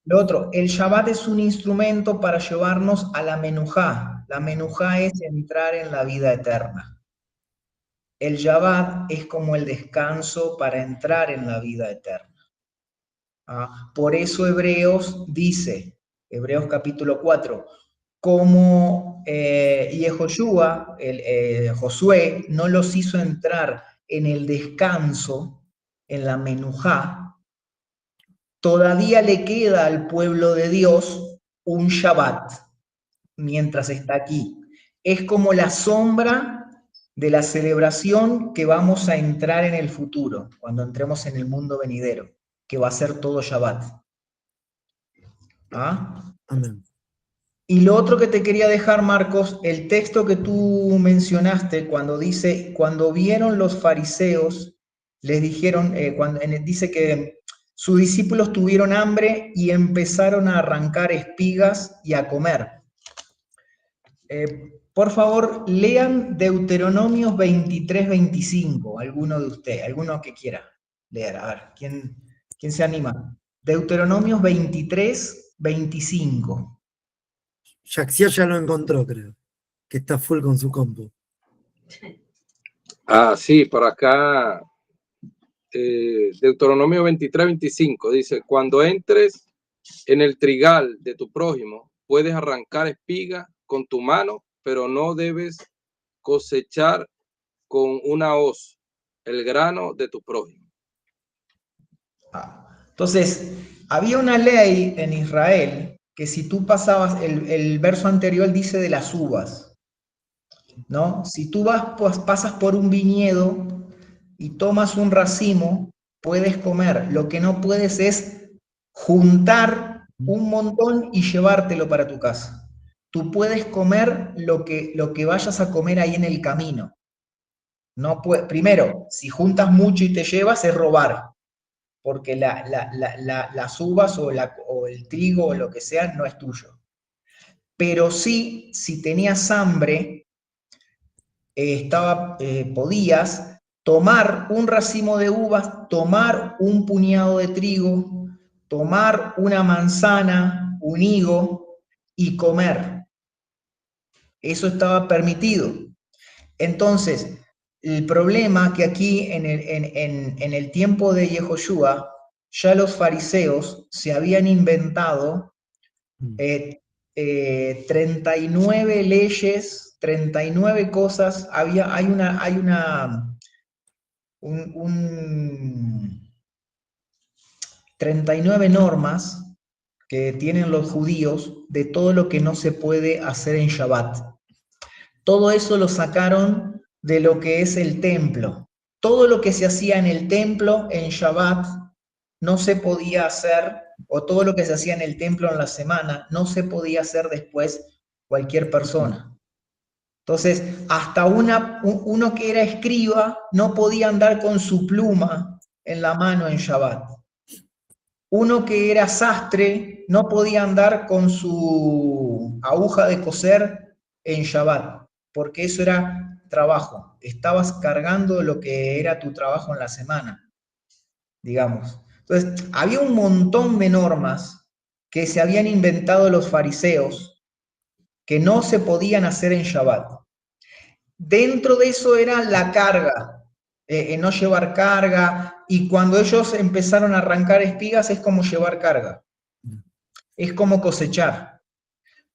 S5: Lo otro, el Shabbat es un instrumento para llevarnos a la menujá. La menujá es entrar en la vida eterna. El Shabbat es como el descanso para entrar en la vida eterna. ¿Ah? Por eso Hebreos dice, Hebreos capítulo 4, como Yehoshua, Josué, no los hizo entrar en el descanso, en la menujá, todavía le queda al pueblo de Dios un Shabbat mientras está aquí. Es como la sombra de la celebración que vamos a entrar en el futuro, cuando entremos en el mundo venidero, que va a ser todo Shabbat. ¿Ah?
S1: Amén.
S5: Y lo otro que te quería dejar, Marcos, el texto que tú mencionaste cuando dice, cuando vieron los fariseos, les dijeron, dice que sus discípulos tuvieron hambre y empezaron a arrancar espigas y a comer. Por favor, lean Deuteronomios 23-25, alguno de ustedes, alguno que quiera leer. A ver, ¿quién se anima? Deuteronomios 23-25.
S1: Yaxia ya lo encontró, creo, que está full con su compu.
S6: Ah, sí, por acá, Deuteronomio 23-25 dice, cuando entres en el trigal de tu prójimo, puedes arrancar espiga con tu mano, pero no debes cosechar con una hoz el grano de tu prójimo.
S5: Entonces, había una ley en Israel que si tú pasabas, el verso anterior dice de las uvas, ¿no? Si tú pasas por un viñedo y tomas un racimo, puedes comer. Lo que no puedes es juntar un montón y llevártelo para tu casa. Tú puedes comer lo que vayas a comer ahí en el camino. No primero, si juntas mucho y te llevas, es robar, porque las uvas o el trigo o lo que sea no es tuyo. Pero sí, si tenías hambre, podías tomar un racimo de uvas, tomar un puñado de trigo, tomar una manzana, un higo y comer. Eso estaba permitido. Entonces, el problema que aquí en el tiempo de Yehoshua, ya los fariseos se habían inventado 39 leyes, 39 cosas, hay 39 normas que tienen los judíos de todo lo que no se puede hacer en Shabbat. Todo eso lo sacaron de lo que es el templo. Todo lo que se hacía en el templo en Shabbat no se podía hacer, o todo lo que se hacía en el templo en la semana no se podía hacer después cualquier persona. Entonces, hasta uno que era escriba no podía andar con su pluma en la mano en Shabbat. Uno que era sastre no podía andar con su aguja de coser en Shabbat, porque eso era trabajo. Estabas cargando lo que era tu trabajo en la semana, digamos. Entonces, había un montón de normas que se habían inventado los fariseos que no se podían hacer en Shabbat. Dentro de eso era la carga, no llevar carga, y cuando ellos empezaron a arrancar espigas es como llevar carga, es como cosechar.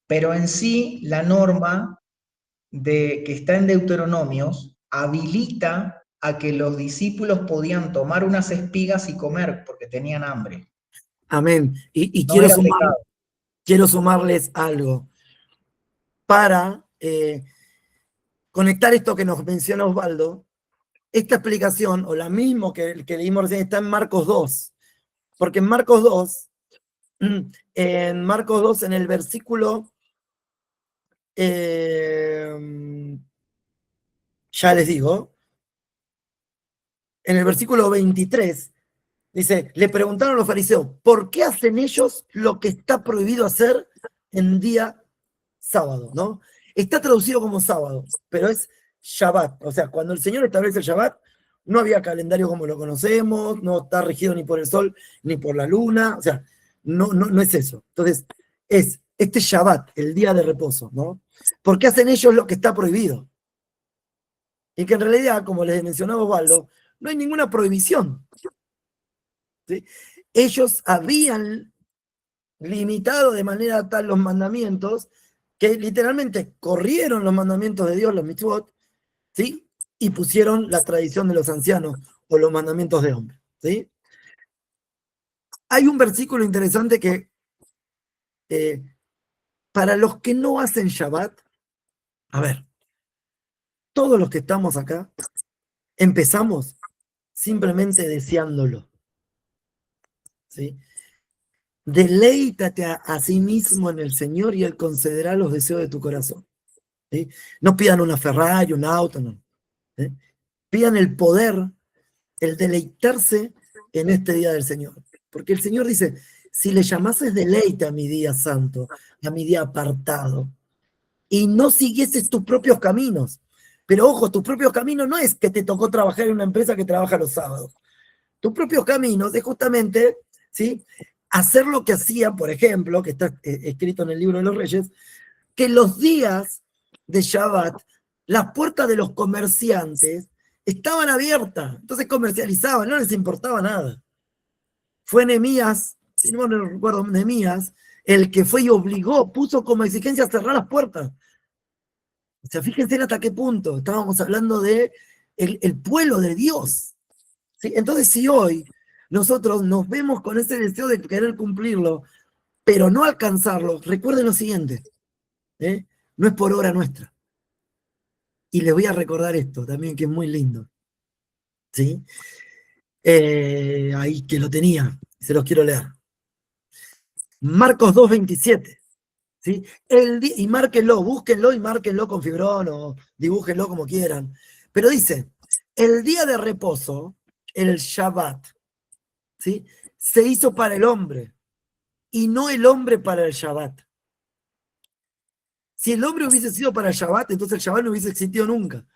S5: Pero en sí la norma que está en Deuteronomios habilita a que los discípulos podían tomar unas espigas y comer porque tenían hambre.
S1: Amén. Y
S5: No era pecado.
S1: quiero sumarles algo para conectar esto que nos menciona Osvaldo. Esta explicación, o la misma que leímos recién, está en Marcos 2. Porque en Marcos 2, en el versículo, ya les digo, en el versículo 23, dice, le preguntaron a los fariseos, ¿por qué hacen ellos lo que está prohibido hacer en día sábado? ¿No? Está traducido como sábado, pero es Shabbat. O sea, cuando el Señor establece el Shabbat, no había calendario como lo conocemos, no está regido ni por el sol ni por la luna, o sea, no es eso. Entonces, es este Shabbat, el día de reposo, ¿no? ¿Por qué hacen ellos lo que está prohibido? Y que en realidad, como les mencionaba Osvaldo, no hay ninguna prohibición. ¿Sí? Ellos habían limitado de manera tal los mandamientos que literalmente corrieron los mandamientos de Dios, los mitzvot, ¿sí? Y pusieron la tradición de los ancianos o los mandamientos de hombre, ¿sí? Hay un versículo interesante que para los que no hacen Shabbat, a ver, todos los que estamos acá empezamos simplemente deseándolo, ¿sí? Deleítate a sí mismo en el Señor y Él concederá los deseos de tu corazón. ¿Sí? No pidan una Ferrari, un auto, no. ¿Sí? Pidan el poder, el deleitarse en este día del Señor. Porque el Señor dice, si le llamases deleite a mi día santo, a mi día apartado, y no siguieses tus propios caminos. Pero ojo, tus propios caminos no es que te tocó trabajar en una empresa que trabaja los sábados. Tus propios caminos es justamente, ¿sí?, hacer lo que hacían, por ejemplo, que está escrito en el libro de los Reyes, que los días de Shabbat, las puertas de los comerciantes estaban abiertas, entonces comercializaban, no les importaba nada. Fue Nehemías, si no me recuerdo, Nehemías, el que fue y obligó, puso como exigencia cerrar las puertas. O sea, fíjense hasta qué punto estábamos hablando de el pueblo de Dios. ¿Sí? Entonces, si hoy nosotros nos vemos con ese deseo de querer cumplirlo, pero no alcanzarlo, recuerden lo siguiente, ¿eh? No es por obra nuestra. Y les voy a recordar esto también, que es muy lindo. ¿Sí? Ahí que lo tenía, se los quiero leer. Marcos 2:27. ¿Sí? Y márquenlo, búsquenlo y márquenlo con fibrón o dibújenlo como quieran. Pero dice, el día de reposo, el Shabbat, ¿sí?, se hizo para el hombre y no el hombre para el Shabbat. Si el hombre hubiese sido para el Shabbat, entonces el Shabbat no hubiese existido nunca,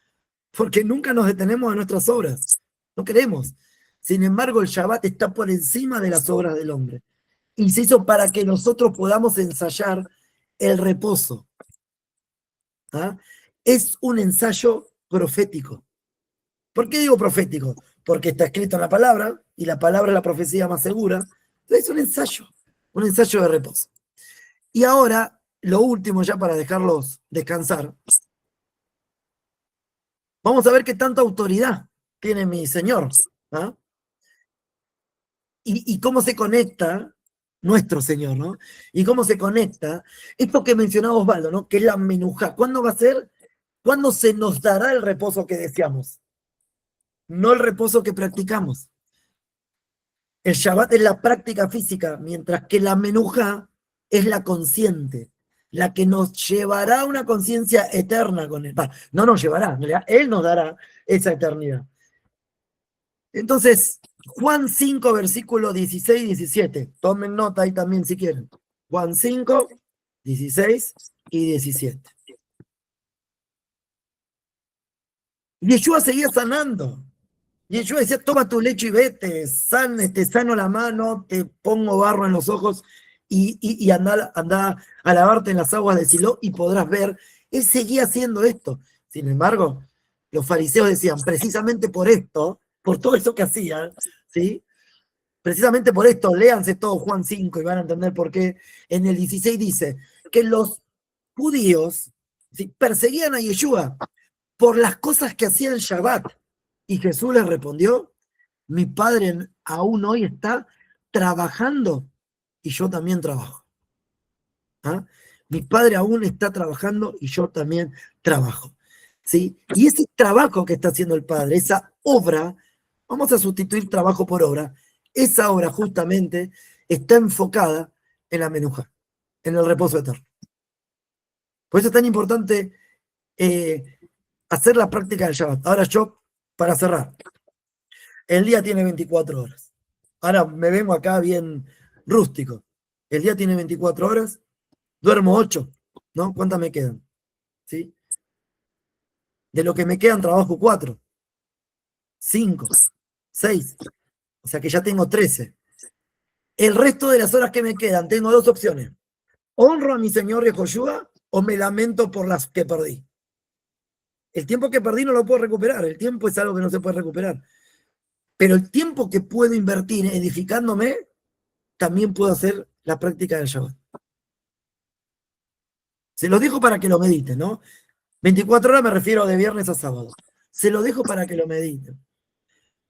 S1: porque nunca nos detenemos en nuestras obras, no queremos. Sin embargo, el Shabbat está por encima de las obras del hombre y se hizo para que nosotros podamos ensayar el reposo. ¿Ah? Es un ensayo profético. ¿Por qué digo profético? Porque está escrito en la palabra, y la palabra es la profecía más segura. Entonces es un ensayo de reposo. Y ahora, lo último ya para dejarlos descansar, vamos a ver qué tanta autoridad tiene mi Señor. ¿Ah? Y cómo se conecta nuestro Señor, ¿no? Y cómo se conecta esto que mencionaba Osvaldo, ¿no? Que es la menujá. ¿Cuándo va a ser? ¿Cuándo se nos dará el reposo que deseamos? No el reposo que practicamos. El Shabbat es la práctica física, mientras que la menujá es la consciente, la que nos llevará a una conciencia eterna con él. No nos llevará, en realidad, Él nos dará esa eternidad. Entonces, Juan 5, versículos 16 y 17. Tomen nota ahí también si quieren. Juan 5, 16 y 17. Yeshua seguía sanando. Yeshua decía, toma tu lecho y vete, te sano la mano, te pongo barro en los ojos y anda a lavarte en las aguas de Siló y podrás ver. Él seguía haciendo esto. Sin embargo, los fariseos decían, precisamente por esto, por todo eso que hacían, ¿sí? Precisamente por esto, léanse todo Juan 5 y van a entender por qué. En el 16 dice que los judíos, ¿sí?, perseguían a Yeshua por las cosas que hacía el Shabbat. Y Jesús les respondió, mi Padre aún hoy está trabajando y yo también trabajo. ¿Ah? Mi Padre aún está trabajando y yo también trabajo. ¿Sí? Y ese trabajo que está haciendo el Padre, esa obra, vamos a sustituir trabajo por obra, esa obra justamente está enfocada en la menujá, en el reposo eterno. Por eso es tan importante hacer la práctica del Shabbat. Ahora yo, para cerrar, el día tiene 24 horas. Ahora me vengo acá bien rústico. El día tiene 24 horas, duermo 8, ¿no? ¿Cuántas me quedan? ¿Sí? De lo que me quedan trabajo 4, 5, 6. O sea que ya tengo 13. El resto de las horas que me quedan, tengo dos opciones. ¿Honro a mi Señor Yehoshua o me lamento por las que perdí? El tiempo que perdí no lo puedo recuperar. El tiempo es algo que no se puede recuperar. Pero el tiempo que puedo invertir edificándome, también puedo hacer la práctica del Shabbat. Se los dejo para que lo mediten, ¿no? 24 horas me refiero de viernes a sábado. Se lo dejo para que lo mediten.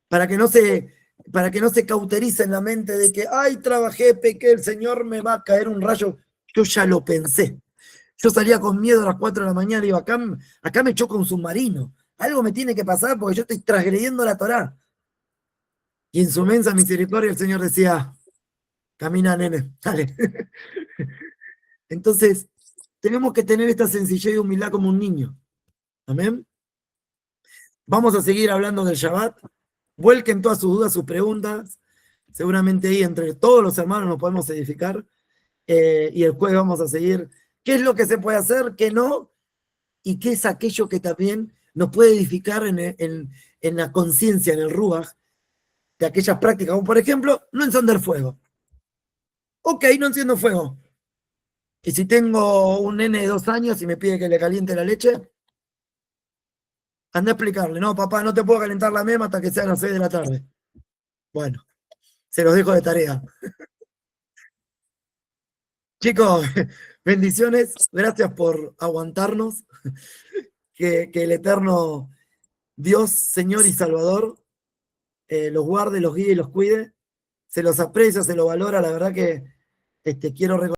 S1: Para que no se cauterice en la mente de que, ay, trabajé, pequé, el Señor me va a caer un rayo. Yo ya lo pensé. Yo salía con miedo a las 4 de la mañana y digo, acá me choca un submarino. Algo me tiene que pasar porque yo estoy transgrediendo la Torá. Y en su inmensa misericordia el Señor decía, Camina, nene, dale. Entonces, tenemos que tener esta sencillez y humildad como un niño. Amén. Vamos a seguir hablando del Shabbat. Vuelquen todas sus dudas, sus preguntas. Seguramente ahí entre todos los hermanos nos podemos edificar. Y el jueves vamos a seguir qué es lo que se puede hacer, qué no, y qué es aquello que también nos puede edificar en la conciencia, en el Ruach, de aquellas prácticas, como por ejemplo, no encender fuego. Ok, no enciendo fuego. Y si tengo un nene de 2 años y me pide que le caliente la leche, anda a explicarle, no, papá, no te puedo calentar la mema hasta que sean las 6 de la tarde. Bueno, se los dejo de tarea. Chicos, bendiciones, gracias por aguantarnos. Que el eterno Dios, Señor y Salvador, los guarde, los guíe y los cuide. Se los aprecia, se los valora. La verdad que quiero recordar.